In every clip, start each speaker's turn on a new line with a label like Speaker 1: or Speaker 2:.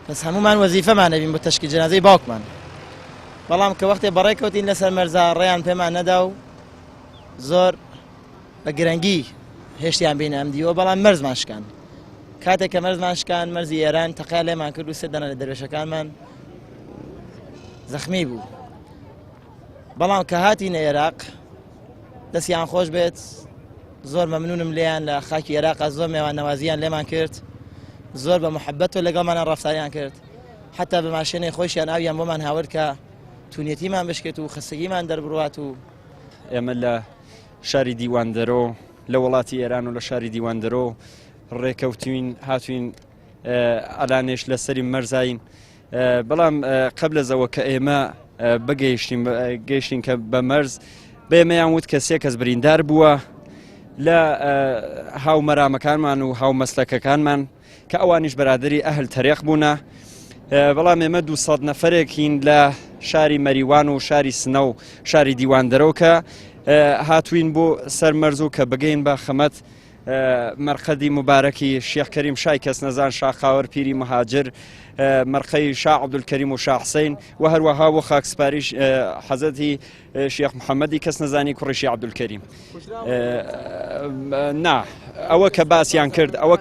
Speaker 1: بەس هەمومان وەزیفەمان نەبین بۆ تەشکی جەنازەی باوکمان بەڵام کە وەختێ بەڕێکەوتین لەسەر مەرزا ڕێیان پێمان نەدا و زۆر بە گرنگی هێشتیان بینە ئەم دیوە بەڵام مەرزمان شکان کاتێک کە مەرزمان شکان مەرزی ئێران تەقیا لێمان کرد و سێ دانە لە دەروێشەکانمان زەخمی بوو بەڵام کە هاتینە عێراق دەستیان خۆش بێت زۆر مەمنونم لێیان لە خاکی عێراقا زۆر میوانەوازیان لێمان کرد زۆر بە محەبەت و لەگەڵمانە ڕەفتاریان کرد حتا بە ماشێنەی خۆشیان ئاویان بۆمان هاورد کە تونێتیمان بشکێت و خستگیمان دەربڕوات و
Speaker 2: ئێمە لە شاری دیواندەرۆ لە وڵاتی ئێران و لە شاری دیواندەرۆ ڕێکەوتوین هاتوین ئەلانێش لەسەری مەرزین بەڵام قبل لەزەوە کە ئێمە گەیشتین کە بە مەرز بێمەیان وت کە سێ کەس بریندار بووە لە هاومەرامەکانمان و هاومەسلەکەکانمان کە ئەوانیش بەرادری ئەهل تەرێق بوونە بەڵام ئێمە 200 نەفرێکین لە شاری مەریوان و شاری سنە و شاری دیواندەرۆ کە هاتوین بۆ سەر مەرز و کە بگەین بە خەمەت مەرقەدی مبارەکی شێخ کەریم شای کەس نەزان شاخاوەر پیری مهاجر مەرقەی شا عەبدولکەریم و شا حسەین و هەروەها بۆ خاکسپاریش حەزەتی شێخ محەممەدی کەس نەزانی کوڕی شی عەبدولکەریم نا ئەوە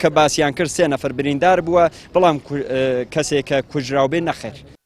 Speaker 2: کە باسییان کرد 3 نەفر بریندار بووە بەڵام کەسێک کە کوژراو بێ نەخێر